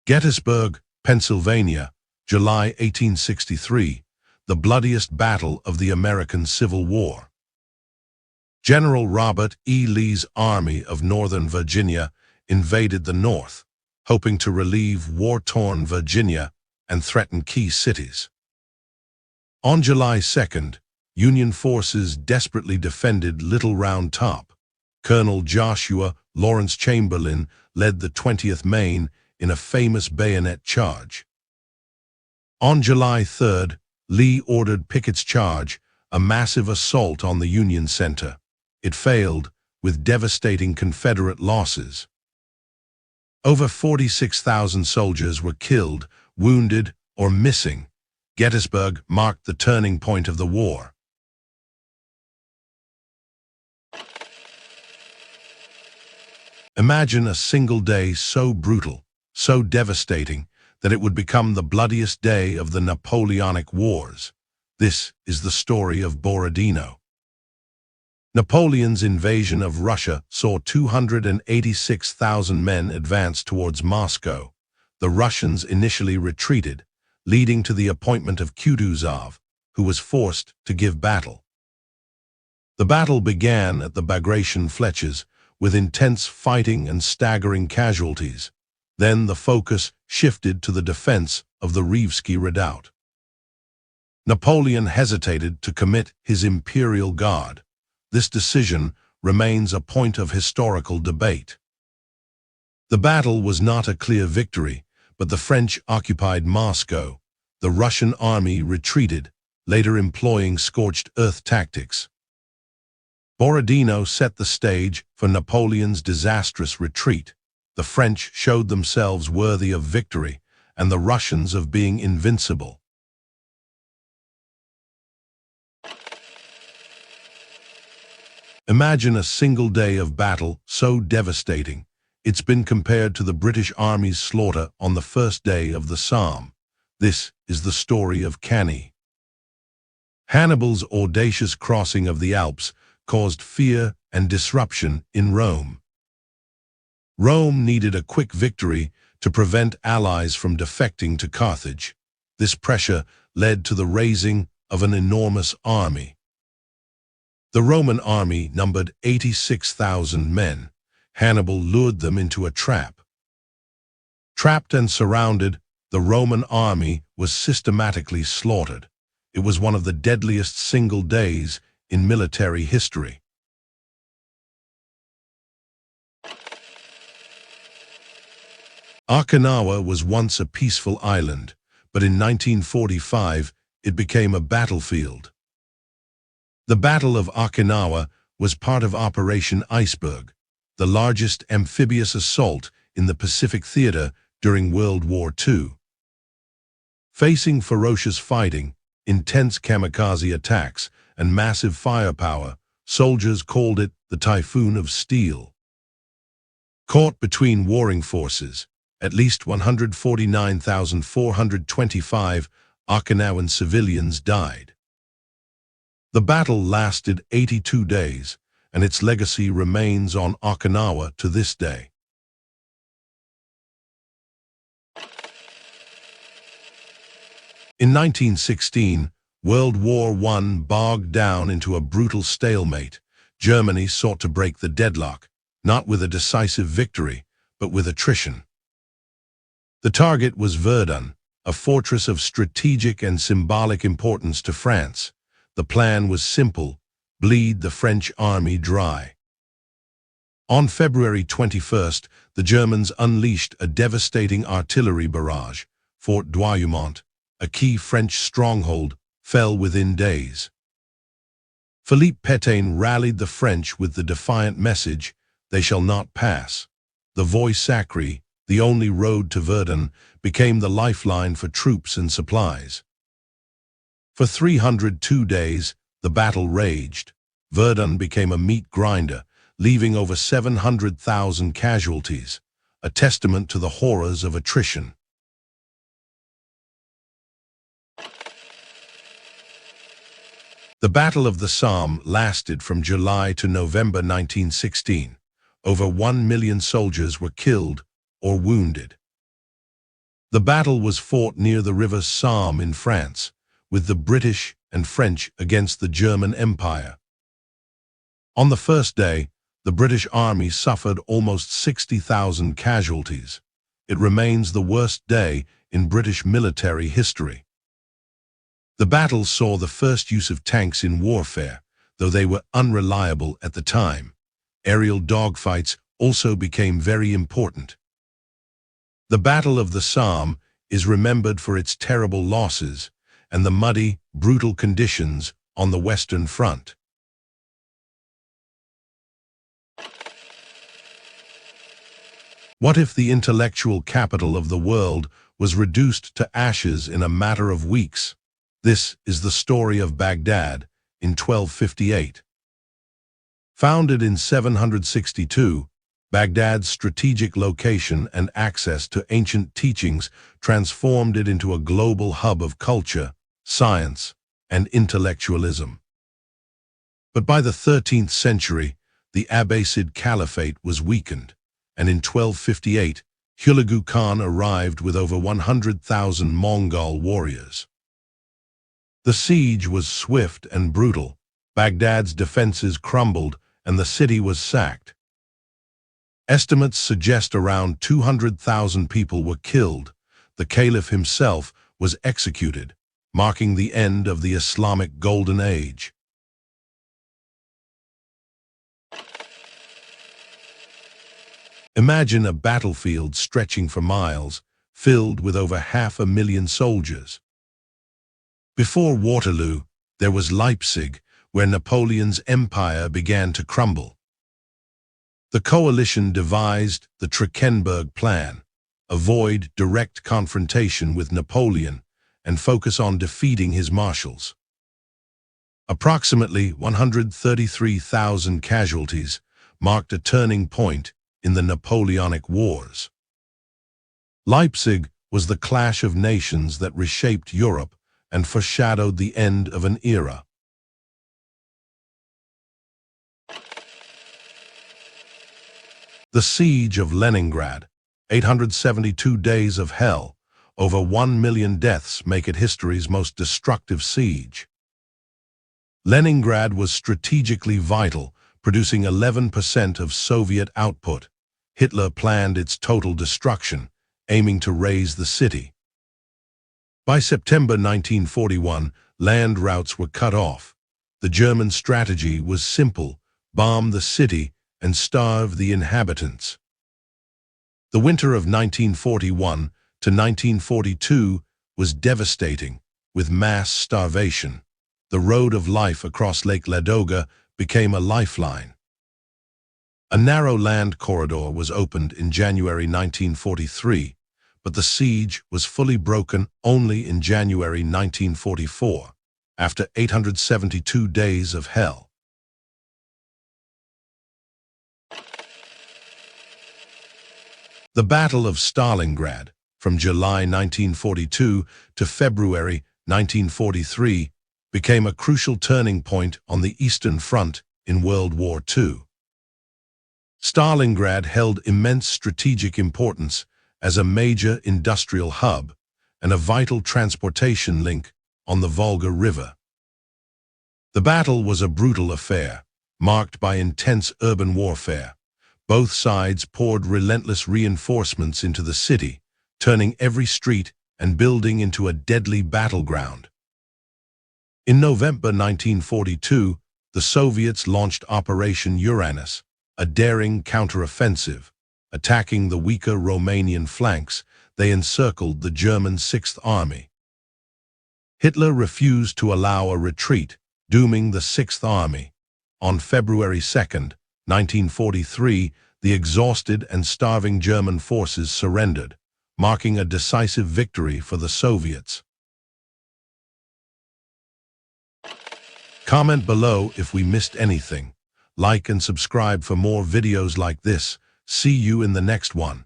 Gettysburg, Pennsylvania, July 1863, the bloodiest battle of the American Civil War. General Robert E. Lee's Army of Northern Virginia invaded the North, hoping to relieve war-torn Virginia and threaten key cities. On July 2nd, Union forces desperately defended Little Round Top. Colonel Joshua Lawrence Chamberlain led the 20th Maine in a famous bayonet charge. On July 3rd, Lee ordered Pickett's charge, a massive assault on the Union center. It failed, with devastating Confederate losses. Over 46,000 soldiers were killed, wounded, or missing. Gettysburg marked the turning point of the war. Imagine a single day so brutal, so devastating, that it would become the bloodiest day of the Napoleonic Wars. This is the story of Borodino. Napoleon's invasion of Russia saw 286,000 men advance towards Moscow. The Russians initially retreated, leading to the appointment of Kutuzov, who was forced to give battle. The battle began at the Bagration Fletches, with intense fighting and staggering casualties. Then the focus shifted to the defense of the Rivsky Redoubt. Napoleon hesitated to commit his Imperial Guard. This decision remains a point of historical debate. The battle was not a clear victory, but the French occupied Moscow. The Russian army retreated, later employing scorched earth tactics. Borodino set the stage for Napoleon's disastrous retreat. The French showed themselves worthy of victory, and the Russians of being invincible. Imagine a single day of battle so devastating, it's been compared to the British Army's slaughter on the first day of the Somme. This is the story of Cannae. Hannibal's audacious crossing of the Alps caused fear and disruption in Rome. Rome needed a quick victory to prevent allies from defecting to Carthage. This pressure led to the raising of an enormous army. The Roman army numbered 86,000 men. Hannibal lured them into a trap. Trapped and surrounded, the Roman army was systematically slaughtered. It was one of the deadliest single days in military history. Okinawa was once a peaceful island, but in 1945 it became a battlefield. The Battle of Okinawa was part of Operation Iceberg, the largest amphibious assault in the Pacific Theater during World War II. Facing ferocious fighting, intense kamikaze attacks, and massive firepower, soldiers called it the Typhoon of Steel. Caught between warring forces, at least 149,425 Okinawan civilians died. The battle lasted 82 days, and its legacy remains on Okinawa to this day. In 1916, World War I bogged down into a brutal stalemate. Germany sought to break the deadlock, not with a decisive victory, but with attrition. The target was Verdun, a fortress of strategic and symbolic importance to France. The plan was simple: bleed the French army dry. On February 21st, the Germans unleashed a devastating artillery barrage. Fort Douaumont, a key French stronghold, fell within days. Philippe Pétain rallied the French with the defiant message, "They shall not pass." The Voie Sacrée, the only road to Verdun, became the lifeline for troops and supplies. For 302 days, the battle raged. Verdun became a meat grinder, leaving over 700,000 casualties, a testament to the horrors of attrition. The Battle of the Somme lasted from July to November 1916. Over 1 million soldiers were killed or wounded. The battle was fought near the river Somme in France, with the British and French against the German Empire. On the first day, the British Army suffered almost 60,000 casualties. It remains the worst day in British military history. The battle saw the first use of tanks in warfare, though they were unreliable at the time. Aerial dogfights also became very important. The Battle of the Somme is remembered for its terrible losses and the muddy, brutal conditions on the Western Front. What if the intellectual capital of the world was reduced to ashes in a matter of weeks? This is the story of Baghdad in 1258. Founded in 762, Baghdad's strategic location and access to ancient teachings transformed it into a global hub of culture, science, and intellectualism. But by the 13th century, the Abbasid Caliphate was weakened, and in 1258, Hulagu Khan arrived with over 100,000 Mongol warriors. The siege was swift and brutal. Baghdad's defenses crumbled, and the city was sacked. Estimates suggest around 200,000 people were killed. The caliph himself was executed, marking the end of the Islamic Golden Age. Imagine a battlefield stretching for miles, filled with over 500,000 soldiers. Before Waterloo, there was Leipzig, where Napoleon's empire began to crumble. The coalition devised the Trachenberg Plan: avoid direct confrontation with Napoleon and focus on defeating his marshals. Approximately 133,000 casualties marked a turning point in the Napoleonic Wars. Leipzig was the clash of nations that reshaped Europe and foreshadowed the end of an era. The Siege of Leningrad, 872 days of hell, over 1 million deaths make it history's most destructive siege. Leningrad was strategically vital, producing 11% of Soviet output. Hitler planned its total destruction, aiming to raze the city. By September 1941, land routes were cut off. The German strategy was simple: bomb the city and starve the inhabitants. The winter of 1941 to 1942 was devastating, with mass starvation. The road of life across Lake Ladoga became a lifeline. A narrow land corridor was opened in January 1943, but the siege was fully broken only in January 1944, after 872 days of hell. The Battle of Stalingrad, from July 1942 to February 1943, became a crucial turning point on the Eastern Front in World War II. Stalingrad held immense strategic importance as a major industrial hub and a vital transportation link on the Volga River. The battle was a brutal affair, marked by intense urban warfare. Both sides poured relentless reinforcements into the city, turning every street and building into a deadly battleground. In November 1942, the Soviets launched Operation Uranus, a daring counteroffensive. Attacking the weaker Romanian flanks, they encircled the German Sixth Army. Hitler refused to allow a retreat, dooming the Sixth Army. On February 2, 1943, the exhausted and starving German forces surrendered, marking a decisive victory for the Soviets. Comment below if we missed anything. Like and subscribe for more videos like this. See you in the next one.